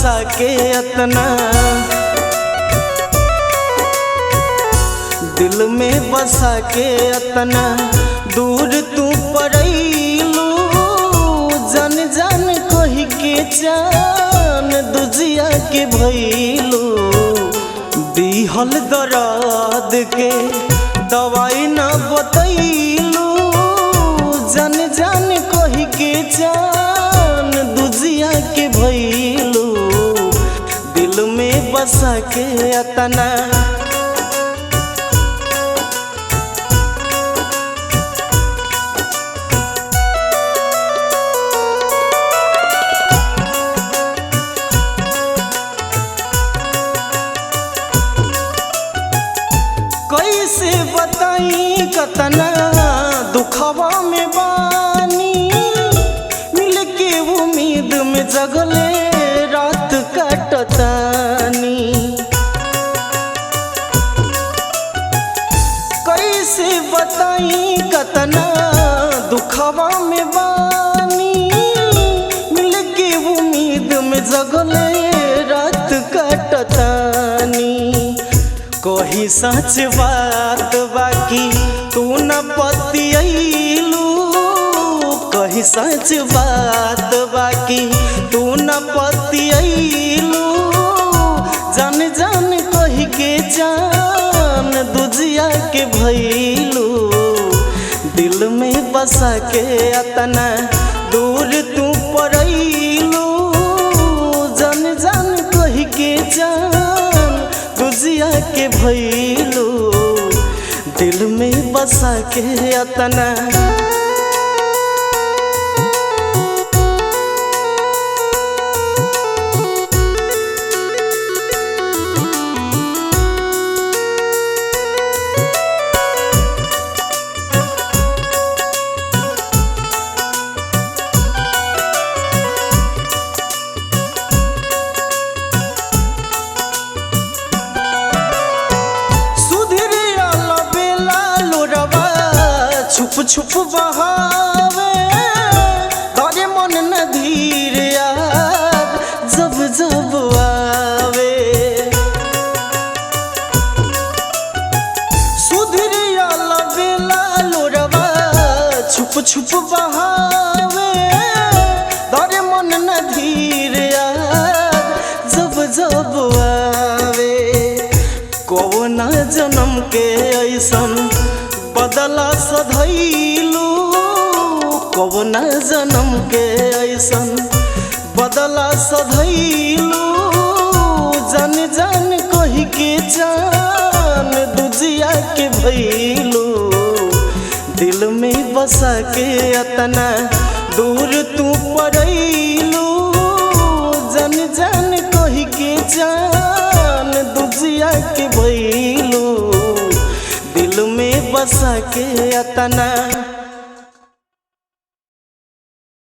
बसा के अतना, दिल में बसा के अतना दूर तू पड़ैलू। जान जान कही के जान दुजिया के भैलू। दिहल दर्द के दवाई न बतैलू। जान जान कही के जान दुजिया के भैलू। दिल में बसा के अतना, कैसे बताई कतना दुखवा में बानी। मिल के उम्मीद में जगले रात कटतानी। कैसे बताई कतना दुखवा में बानी। मिल के उम्मीद में जगले रात कटतानी। कही सच बात बाकी तू न पतियलू। कही सच बात बाकी तू न पतियलू। जान जान कही के जान दुजिया के भैलू। दिल में बसा के अतना दूर तू पड़ैलू। जान जान कही के जान दुजिया के भैलू। दिल में बसा के अतना, छुप छुप बहावे तारे मन न धीर याद जब जब आवे। सुधरिया लबेला लोरवा छुप छुप बहावे तारे मन न धीर याद जब जब आवे। कौना जन्म के ऐसन बदला सधैलू। कौना जन्म के ऐसन बदला सधैलू। जान जान कही के जान दुजिया के भैलू। दिल में बसा के अतना दूर तू पड़ैलू। जान जान कही के जान दुजिया के भैलू। दिल में बसा के अतना।